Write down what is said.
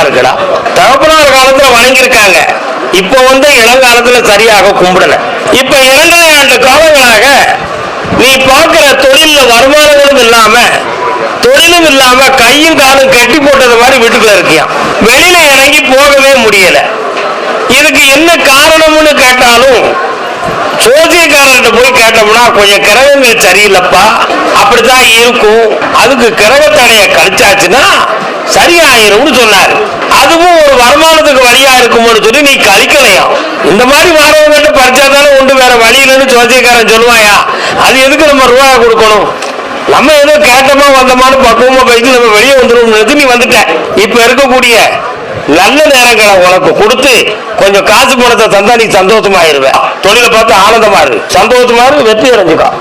இருக்குடா. தகப்பனார் காலத்துல வணங்கியிருக்காங்க, இப்ப இளங்காலத்துல சரியாக கும்பிடல. இப்ப 2.5 ஆண்டு காலங்களாக நீ பார்க்கிற தொழில வருமானங்களும் இல்லாம தொழிலும் இல்லாம கையும் காலும் கட்டி போட்டது மாதிரி வீட்டுக்குள்ள இருக்கியா. வெளியில இறங்கி போகவே முடியல. இதுக்கு என்ன காரணம்னு கேட்டாலும் ஜோசியக்காரர்கிட்ட போய் கேட்டோம்னா கொஞ்சம் கிரகங்கள் சரியில்லைப்பா, அப்படித்தான் இருக்கும், அதுக்கு கிரகத்தடைய கழிச்சாச்சுன்னா சரியாயிரும்னு சொன்னார். அதுவும் ஒரு வருமானத்துக்கு வழியா இருக்கும்னு சொல்லி நீ கழிக்கலையா. இந்த மாதிரி மாணவர்கிட்ட பறிச்சாதானே உண்டு, வேற வழி இல்லைன்னு ஜோசியக்காரன் சொல்லுவாயா. அது எதுக்கு நம்ம ரூபாய் கொடுக்கணும்? நம்ம ஏதோ கேட்டோமா வந்தோமான்னு பக்குவமா போயிட்டு நம்ம வெளியே வந்துடும் நீ வந்துட்ட. இப்ப இருக்கக்கூடிய நல்ல நேரங்களை உனக்கு கொடுத்து கொஞ்சம் காசு பணத்தை தந்தா நீ சந்தோஷமா இருவேன். தொழிலை பார்த்து ஆனந்தமா இருக்கு, சந்தோஷமா இருக்கு, வெற்றி அடைஞ்சுக்கோ.